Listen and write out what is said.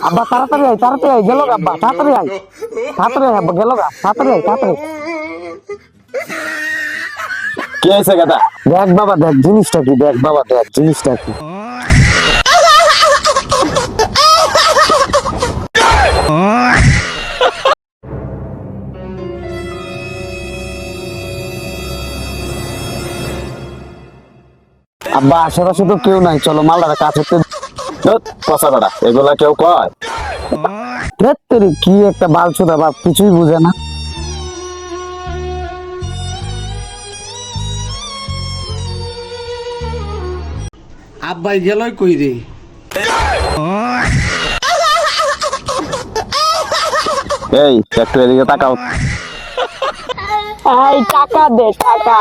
আব্বা তাড়াতাড়ি আয় গেল গা আব্বা তাড়াতাড়ি আয় আব্বা গেল গা তাড়াতাড়ি কি হয়েছে গাদা? দেখ বাবা দেখ জিনিসটা কি দেখ বাবা দেখ জিনিসটা কি আব্বা আশেপাশে তো কেউ নাই, চলো মালদার কাছে পচা বেড়া, এগুলা কেউ কয়? কি একটা বালছুদা বাপ, কিছুই বুঝে না। আব্বাই গেল কই রে? এই একটু এদিকে তাকাও। এই টাকা দে টাকা।